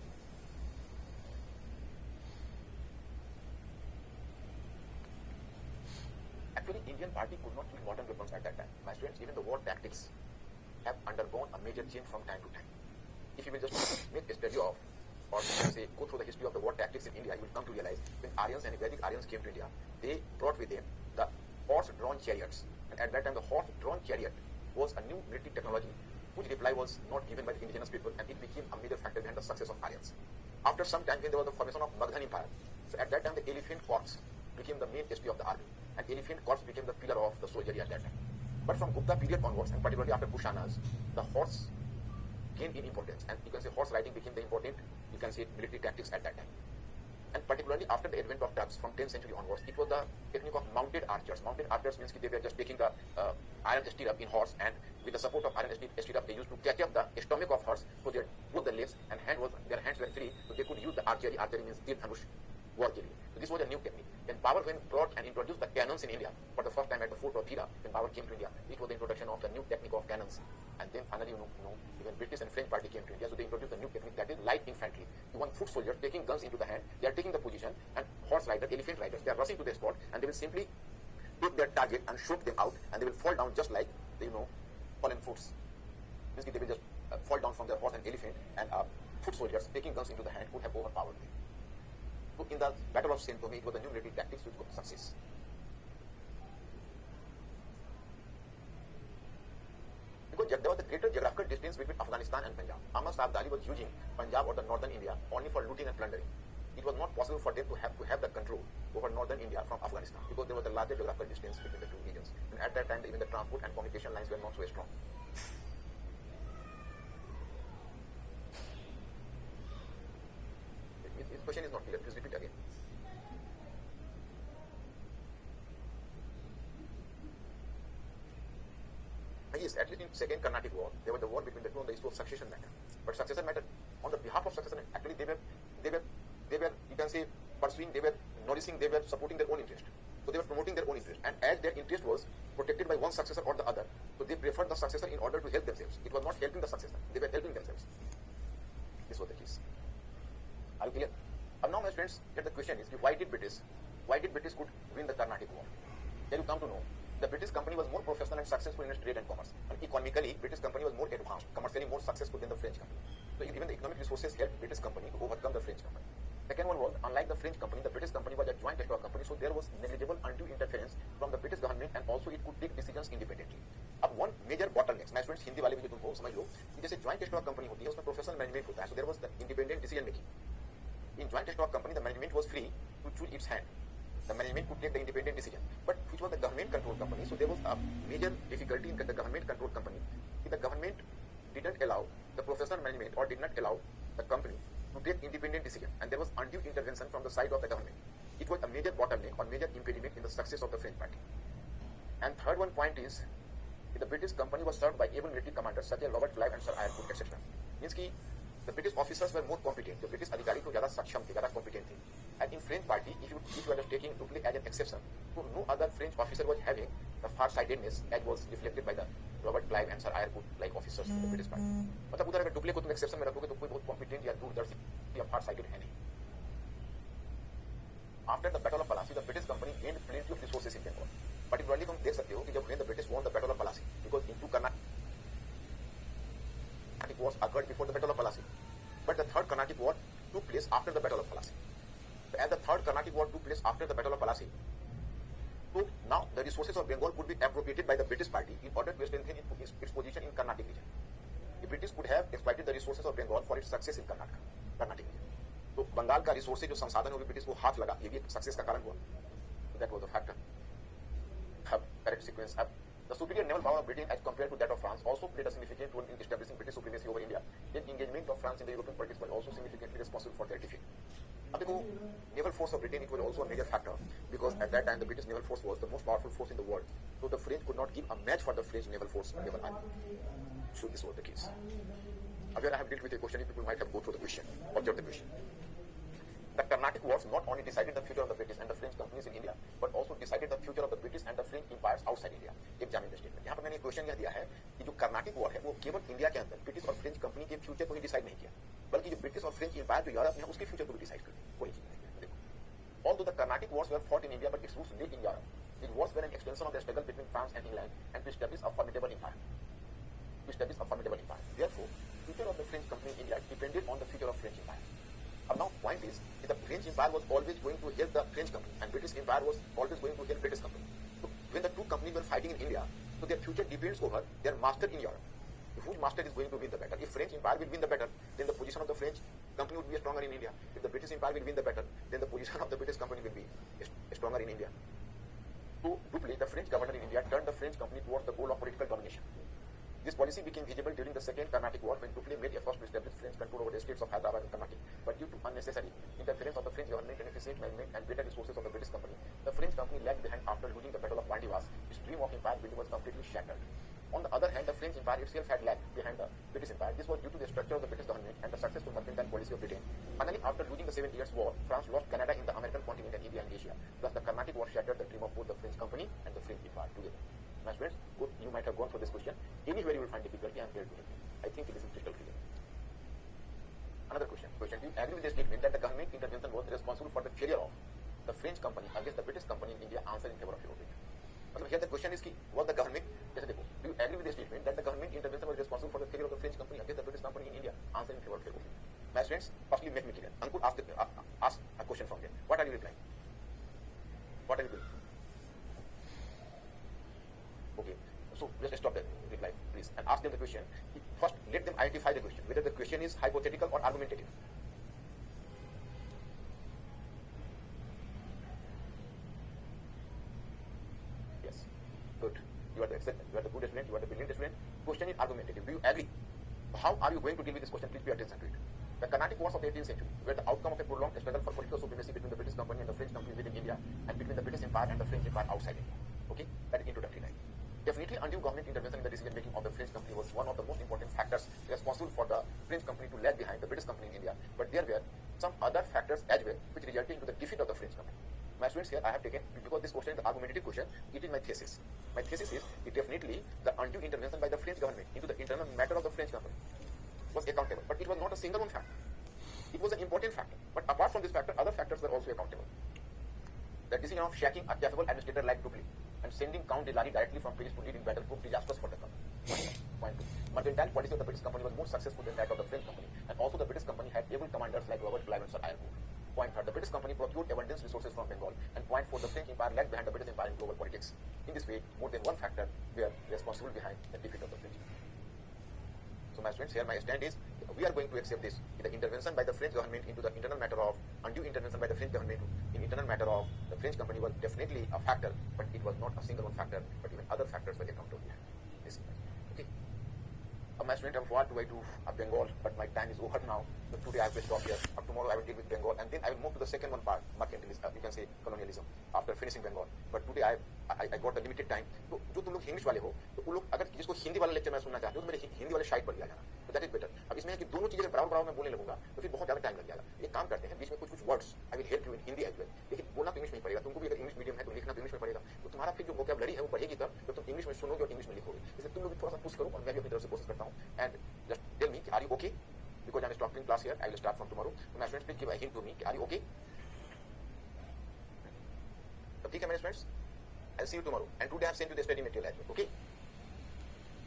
Actually, Indian party could not use modern weapons at that time. My students, even the war tactics have undergone a major change from time to time. If you will just make a study of, or say, go through the history of the war tactics in India, you will come to realize when Aryans and Vedic Aryans came to India, they brought with them the horse-drawn chariots. And at that time, the horse-drawn chariot was a new military technology, whose reply was not given by the indigenous people, and it became a major factor behind the success of Aryans. After some time, when there was the formation of Magadhan Empire, so at that time, the elephant corpse became the main history of the army, and elephant corpse became the pillar of the soldiery at that time. But from Gupta period onwards, and particularly after Kushanas, the horse gained in importance, and you can say horse riding became the important, you can say, military tactics at that time. And particularly after the advent of Turks from 10th century onwards, it was the technique of mounted archers. Mounted archers means they were just taking the iron stirrup in horse, and with the support of iron stirrup, they used to catch up the stomach of horse, so their both the legs and their hands were free, so they could use the archery. Archery means tir dhanush, war killing. So this was a new technique. When Babur brought and introduced the cannons in India for the first time at the fort of Hira, when Babur came to India, it was the introduction of the new technique of cannons. And then finally, even British and French party came to India, so they introduced the new technique, that is light infantry. You want foot soldiers taking guns into the hand, they are taking the position, and horse riders, elephant riders, they are rushing to the spot, and they will simply take their target and shoot them out, and they will fall down just like, fallen foots. Means they will just fall down from their horse and elephant, and foot soldiers taking guns into the hand could have overpowered them. So in the Battle of Saint Thome, it was the new military tactics which got success. Because there was a greater geographical distance between Afghanistan and Punjab. Ahmad Shah Abdali was using Punjab or the northern India only for looting and plundering. It was not possible for them to have the control over northern India from Afghanistan, because there was a larger geographical distance between the two regions. And at that time, even the transport and communication lines were not so strong. His question is not clear. Please repeat again. Yes, at least in Second Carnatic War, there was the war between the two on the issue of succession matter. But succession matter, on the behalf of succession, actually they were, you can say, pursuing, they were nourishing, they were supporting their own interest. So they were promoting their own interest. And as their interest was protected by one successor or the other, so they preferred the successor in order to help themselves. It was not helping the successor, they were helping themselves. This was the case. Are you clear? Now, my friends, here the question is, why did British could win the Carnatic War? Then you come to know, the British company was more professional and successful in its trade and commerce. And economically, British company was more advanced, commercially more successful than the French company. So even the economic resources helped British company to overcome the French company. Second one was, unlike the French company, the British company was a joint stock company, so there was negligible undue interference from the British government, and also it could take decisions independently. अब one major bottleneck, my students Hindi वाले भी जो तुमको समझ लो, कि जैसे joint stock company होती है, उसमें professional management होता है, so there was the independent decision making. In joint stock company, the management was free to choose its hand. The management could take the independent decision. But which was the government-controlled company, so there was a major difficulty in the government-controlled company. If the government didn't allow the professional management or did not allow the company to take independent decision, and there was undue intervention from the side of the government. It was a major bottleneck or major impediment in the success of the French party. And third one point is, the British company was served by able military commanders such as Robert Clive and Sir Iron Cook, etc. Means कि the British officers were more competent. The British अधिकारी तो ज़्यादा सक्षम थे, ज़्यादा competent थे. And in French party, if you are just taking Dupleix as an exception, so no other French officer was having the far-sightedness as was reflected by the Robert Clive and Sir Iron Cook like officers in the British party. मतलब उधर अगर Dupleix को तुम exception में रखोगे तो कोई बहुत competent या दूरदर्शी या far-sighted है नहीं. After the Battle of Plassey, the British company gained plenty of resources in Bengal. Particularly तुम देख सकते हो कि जब when the British won the Battle of Plassey, because in two Carnatic wars occurred before the Battle of Plassey, but the third Carnatic war took place after the Battle of Plassey. As the third Carnatic war took place after the Battle of Plassey, so now the resources of Bengal could be appropriated by the British party in order to strengthen its position in Carnatic region. The British could have exploited the resources of Bengal for its success in Carnatic region. तो बंगाल का resources जो संसाधन है वो British को हाथ लगा, ये भी एक सक्सेस का कारण हुआ. That was the factor. Correct sequence. The superior naval power of Britain as compared to that of France also played a significant role in establishing British supremacy over India. Then engagement of France in the European politics was also significantly responsible for their defeat. अब देखो, naval force of Britain, it was also a major factor because at that time the British naval force was the most powerful force in the world. So the French could not give a match for the French naval force, naval army. So this was the case. Where I have dealt with a question, people might have go through the question, observe the question. The Carnatic Wars not only decided the future of the British and the French companies in India, but also decided the future of the British and the French empires outside India. Examine statement यहाँ पर मैंने question यह दिया है कि जो Carnatic war है वो केवल इंडिया के अंदर ब्रिटिश और फ्रेंच कंपनी के फ्यूचर को ही डिसाइड नहीं किया, बल्कि जो ब्रिटिश और फ्रेंच empire जो यूरोप में है उसके फ्यूचर को भी डिसाइड कर दिया। कोई चीज नहीं है। देखो, although the Carnatic Wars were fought in India, but its roots lay in Europe. These wars were an extension of the struggle between France and England and to establish a formidable empire. Therefore, future of the French company in India depended on the future of French empire. Now, point is, the French empire was always going to help the French company, and British empire was always going to help British company. So, when the two companies were fighting in India, so their future depends over their master in Europe. Whose master is going to win the battle? If French empire will win the battle, then the position of the French company would be stronger in India. If the British empire will win the battle, then the position of the British company will be stronger in India. To play, the French governor in India turned the French company towards the goal of political domination. This policy became visible during the Second Carnatic War when Duplessis made efforts to establish French control over the states of Hyderabad and Carnatic. But due to unnecessary interference of the French government and efficient management and greater resources of the British company, the French company lagged behind after losing the Battle of Vandivas. Its dream of empire building was completely shattered. On the other hand, the French empire itself had lagged behind the British empire. This was due to the structure of the British government and the successful mercantile policy of Britain. Finally, after losing the 7 Years' War, France lost Canada in the American continent and India and Asia. Thus, the Carnatic War shattered the dream of both the French company and the French empire together. My friends, you might have gone for this question. Anywhere you will find difficulty, I am here to help you. I think it is crystal clear. Another question. Do you agree with the statement that the government intervention was responsible for the failure of the French company against the British company in India? Answer in favor of your opinion. Here the question is was the government, do you agree with the statement that the government intervention was responsible for the failure of the French company against the British company in India? Answer in favor of your opinion. My friends, firstly make me clear. Ankur ask a question from them. What are you replying? What are you doing? Okay, so just stop the reply, please, and ask them the question. First, let them identify the question, whether the question is hypothetical or argumentative. Yes, good. You are the excellent, you are the good student, you are the brilliant student. Question is argumentative. Do you agree? How are you going to deal with this question? Please pay attention to it. The Carnatic Wars of the 18th century were the outcome of a prolonged struggle for political supremacy between the British company and the French company within India, and between the British Empire and the French Empire outside India. Okay, that is introductory line. Definitely, undue government intervention in the decision making of the French company was one of the most important factors responsible for the French company to lag behind the British company in India. But there were some other factors as well which resulted into the defeat of the French company. My students, here I have taken, because this question is the argumentative question, it is my thesis. My thesis is definitely the undue intervention by the French government into the internal matter of the French company was accountable, but it was not a single one factor. It was an important factor, but apart from this factor, other factors were also accountable. The decision of sacking a capable administrator like Duplessis and sending Count de Lally directly from Paris to lead in battle proved disastrous for the company. Point two. Mercantile policy of the British company was more successful than that of the French company, and also the British company had able commanders like Robert Clive and Sir Ironwood. Point third. The British company procured abundant resources from Bengal, and point four. The French empire lagged behind the British empire in global politics. In this way, more than one factor were responsible behind the defeat of the French. So my students, here my stand is, we are going to accept this. The intervention by the French government into the internal matter of, undue intervention by the French government in internal matter of the French company was definitely a factor, but it was not a single one factor, but even other factors were accountable behind this. Okay. My student, I'm forward to way to Bengal, but my time is over now. So today I will stop here. Tomorrow I will deal with Bengal, and then I will move to the second one part, mercantilism, you can say colonialism, after finishing Bengal. But today I got the limited time. तो जो तुम लोग English वाले हो, तो वो लोग अगर जिसको हिंदी वाला लेक्चर मैं सुनना चाहते हो, तो मेरे हिंदी वाले साइट पर लिया जाना, तो दैट इज बेटर. अब इसमें है कि दोनों चीजें बराबर बराबर मैं बोलने लगूंगा, तो फिर बहुत ज्यादा टाइम लग जाएगा. एक काम करते हैं, बीच में कुछ words I will help you in Hindi as well. लेकिन बोलना तो इंग्लिश में ही पड़ेगा. तुमको भी अगर इंग्लिश मीडियम है तो लिखना तो इंग्लिश में पड़ेगा. तो तुम्हारा फिर जो वोकैबुलरी है वो बढ़ेगी तब जब तुम इंग्लिश में सुनोगे और इंग्लिश में लिखोगे. इसलिए तुम लोग भी थोड़ा सा पुश करो और मैं भी अपनी तरफ से कोशिश करता हूँ. And just tell me, are you okay? Because I am stopping class here, I will start from tomorrow. So my friends, please give a hint to me. Are you okay? ठीक है मेरे friends. I'll see you tomorrow. And today I have sent you the study material as well. Okay?